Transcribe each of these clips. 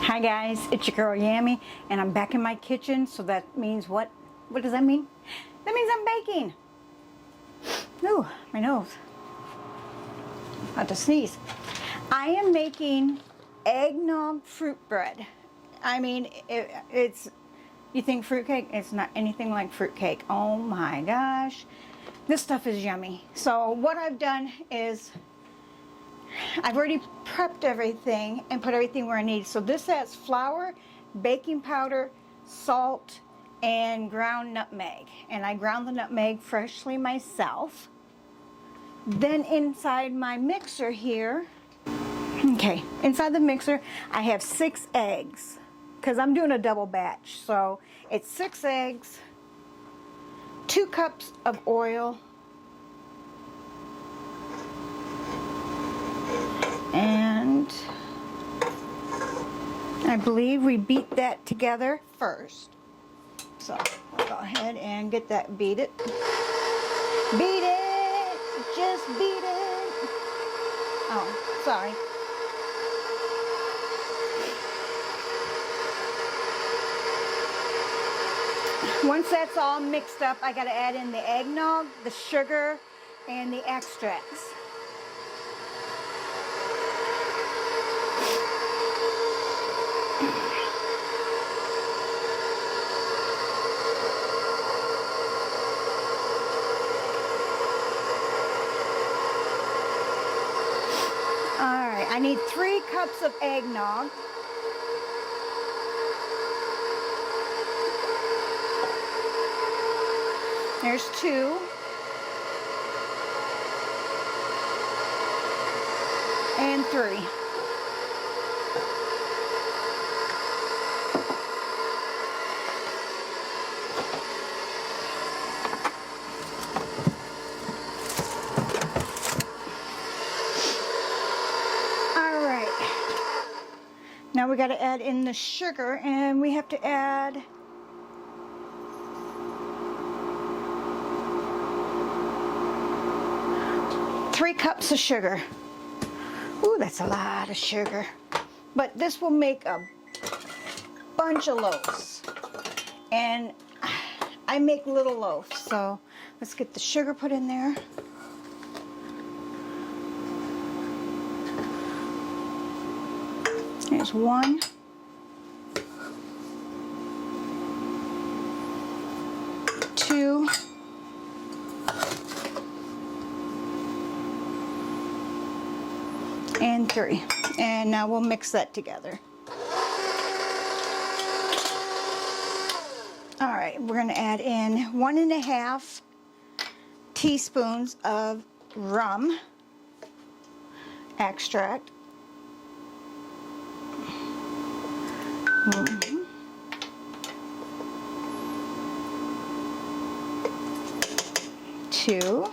Hi guys, it's your girl Yammi, and I'm back in my kitchen. So that means what? What does that mean? That means I'm baking. Ooh, my nose. About to sneeze. I am making eggnog fruit bread. I mean, it's, you think fruitcake? It's not anything like fruitcake. Oh my gosh. This stuff is yummy. So what I've done is I've already prepped everything and put everything where I need. So this has flour, baking powder, salt, and ground nutmeg. And I ground the nutmeg freshly myself. Then inside my mixer here, okay, inside the mixer, I have 6 eggs. Because I'm doing a double batch. So it's 6 eggs, 2 cups of oil, and I believe we beat that together first. So I'll go ahead and get that, beat it. Beat it! Just beat it! Oh, sorry. Once that's all mixed up, I gotta add in the eggnog, the sugar, and the extracts. Alright, I need 3 cups of eggnog. There's 2. And 3. Now we got to add in the sugar, and we have to add 3 cups of sugar. Ooh, that's a lot of sugar. But this will make a bunch of loaves. And I make little loaves, so let's get the sugar put in there. There's 1. 2. And 3. And now we'll mix that together. Alright, we're going to add in 1½ teaspoons of rum extract. Two,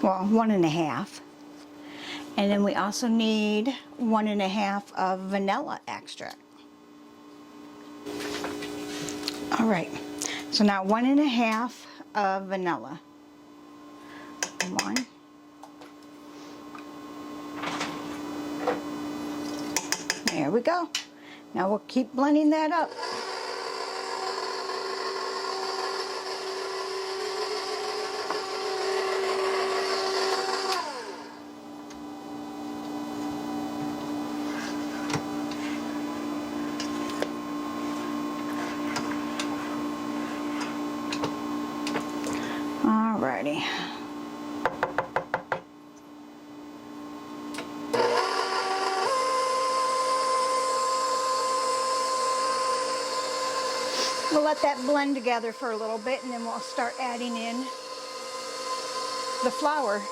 well, 1½. And then we also need 1½ of vanilla extract. All right, so now 1½ of vanilla. 1. There we go. Now we'll keep blending that up. Alrighty. We'll let that blend together for a little bit, and then we'll start adding in the flour.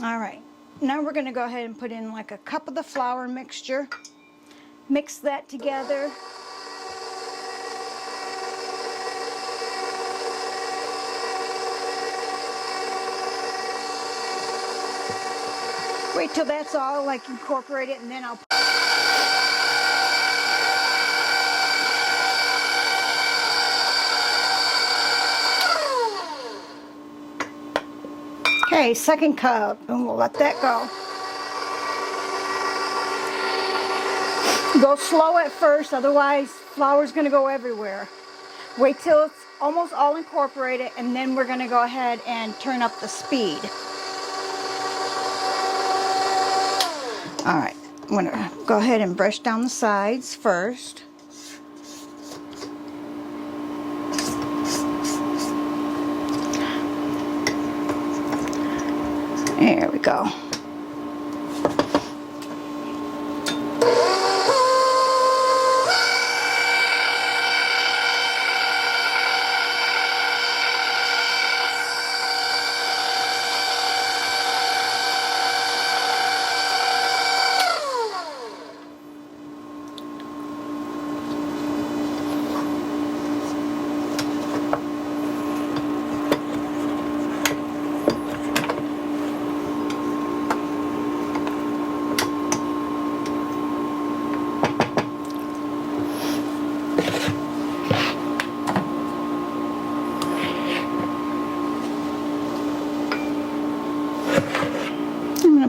All right, now we're going to go ahead and put in like a cup of the flour mixture. Mix that together. Wait till that's all like incorporated, and then I'll. Okay, second cup, and we'll let that go. Go slow at first, otherwise flour's gonna go everywhere. Wait till it's almost all incorporated, and then we're gonna go ahead and turn up the speed. All right, I'm gonna go ahead and brush down the sides first. There we go.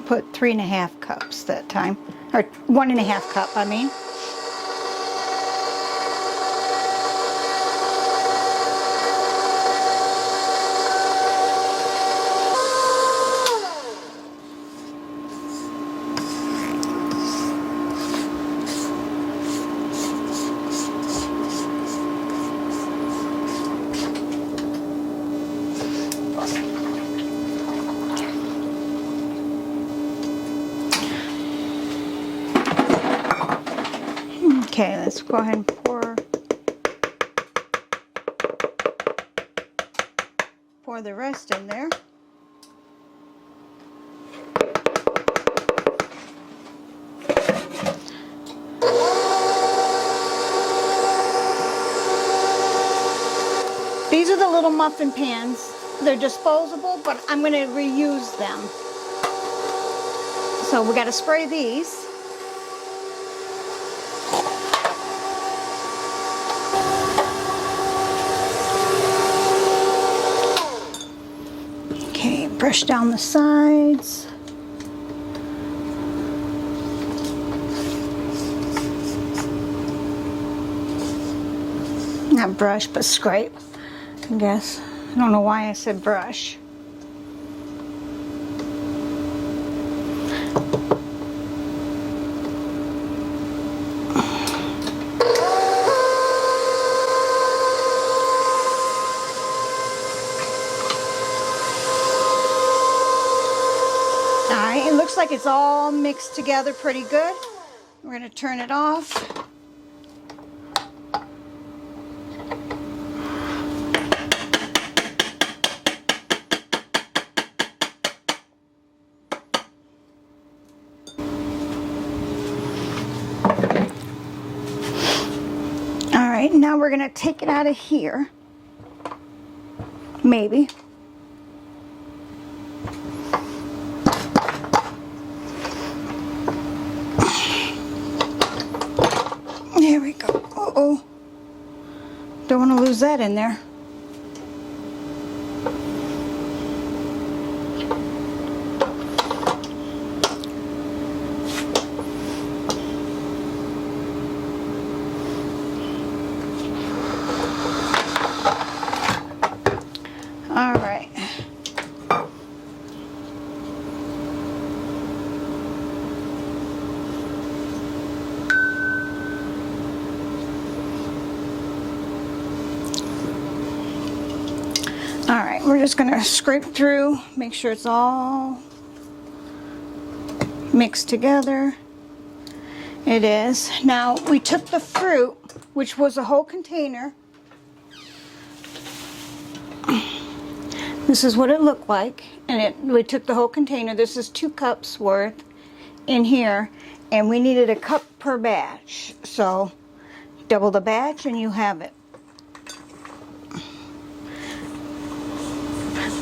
Put 3.5 cups that time, or 1.5 cup, I mean. Okay, let's go ahead and pour the rest in there. These are the little muffin pans. They're disposable, but I'm going to reuse them. So we got to spray these. Brush down the sides. Not brush, but scrape, I guess. I don't know why I said brush. It looks like it's all mixed together pretty good. We're going to turn it off. All right, now we're going to take it out of here. Maybe. There we go. Uh-oh. Don't want to lose that in there. All right. Alright, we're just going to scrape through, make sure it's all mixed together. It is. Now, we took the fruit, which was a whole container. This is what it looked like. And we took the whole container. This is 2 cups worth in here. And we needed a cup per batch. So, double the batch and you have it.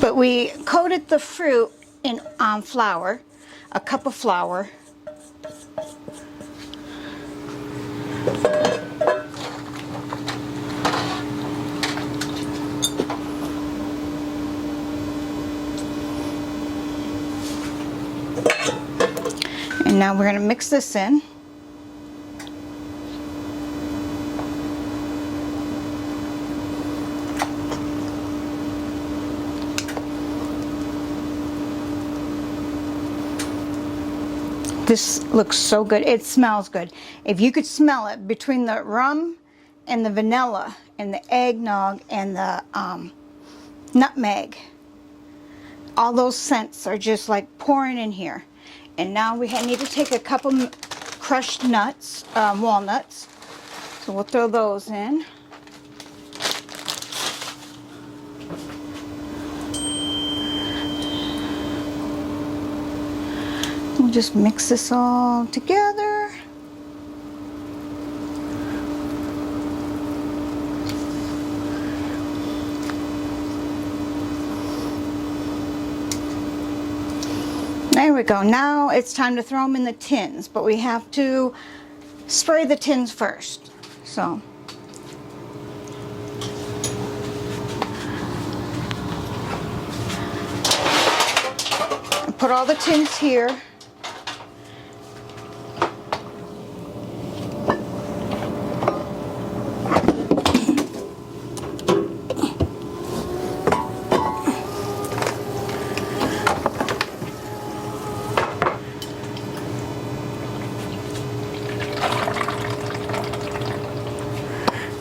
But we coated the fruit in flour. a cup of flour. And now we're going to mix this in. This looks so good. It smells good. If you could smell it between the rum and the vanilla and the eggnog and the nutmeg, all those scents are just like pouring in here. And now we need to take a couple crushed nuts, walnuts. So we'll throw those in. We'll just mix this all together. There we go. Now it's time to throw them in the tins, but we have to spray the tins first. So put all the tins here.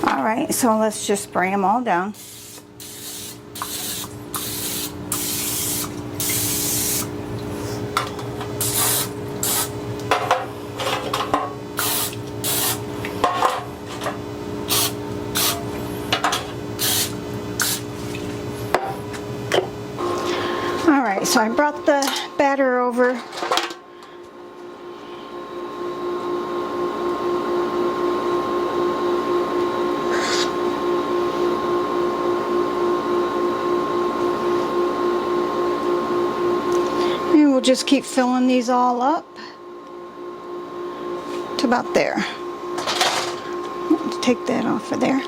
Alright, so let's just spray them all down. Alright, so I brought the batter over. We'll just keep filling these all up to about there. Let's take that off of there.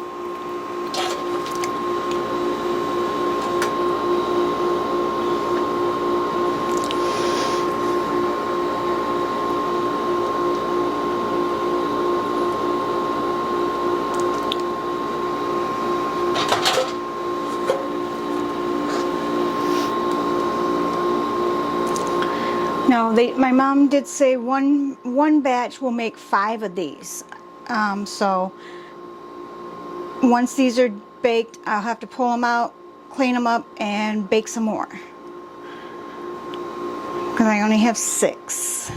No, my mom did say one batch will make 5 of these. So once these are baked, I'll have to pull them out, clean them up, and bake some more. Because I only have 6.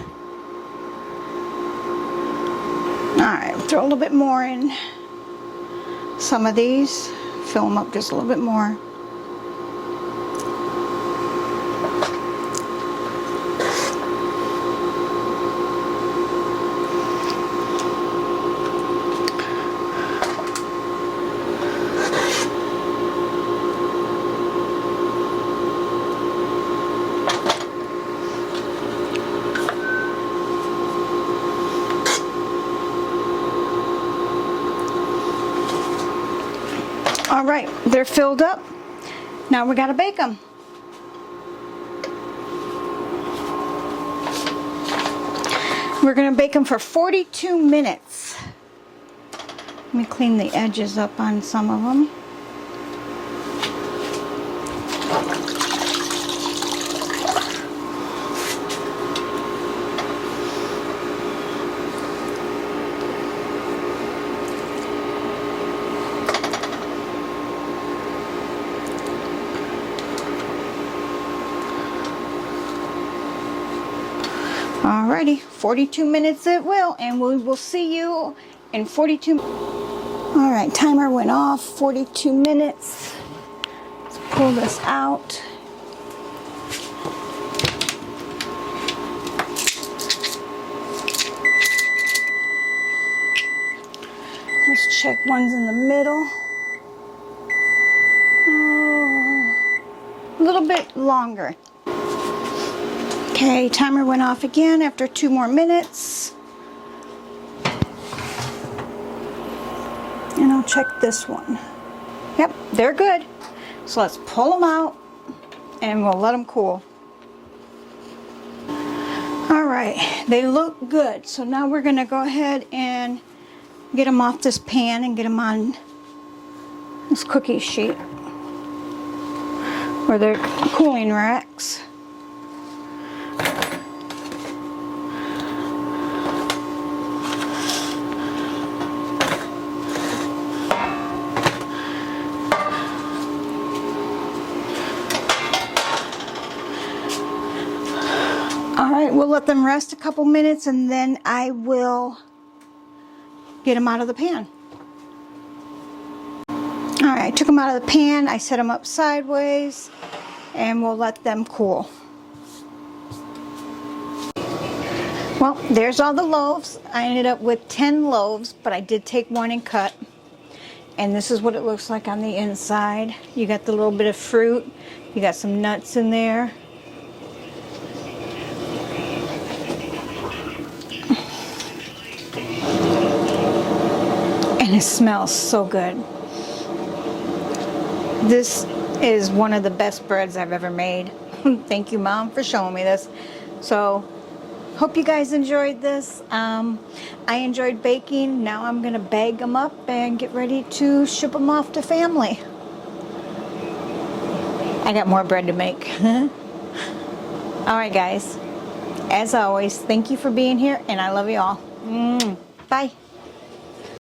Alright, throw a little bit more in some of these. Fill them up just a little bit more. All right, they're filled up. Now we gotta bake them. We're gonna bake them for 42 minutes. Let me clean the edges up on some of them. Alrighty, 42 minutes it will, and we will see you in 42. Alright, timer went off, 42 minutes. Let's pull this out. Let's check one's in the middle. Oh, a little bit longer. Okay, timer went off again after 2 more minutes. And I'll check this one. Yep, they're good. So let's pull them out and we'll let them cool. All right, they look good. So now we're gonna go ahead and get them off this pan and get them on this cookie sheet or their cooling racks. All right, we'll let them rest a couple minutes and then I will get them out of the pan. All right, I took them out of the pan, I set them up sideways, and we'll let them cool. Well, there's all the loaves. I ended up with 10 loaves, but I did take one and cut. And this is what it looks like on the inside. You got the little bit of fruit, you got some nuts in there. And it smells so good. This is one of the best breads I've ever made. Thank you, Mom, for showing me this. So, hope you guys enjoyed this. I enjoyed baking. Now I'm going to bag them up and get ready to ship them off to family. I got more bread to make. Alright, guys. As always, thank you for being here, and I love you all. Bye.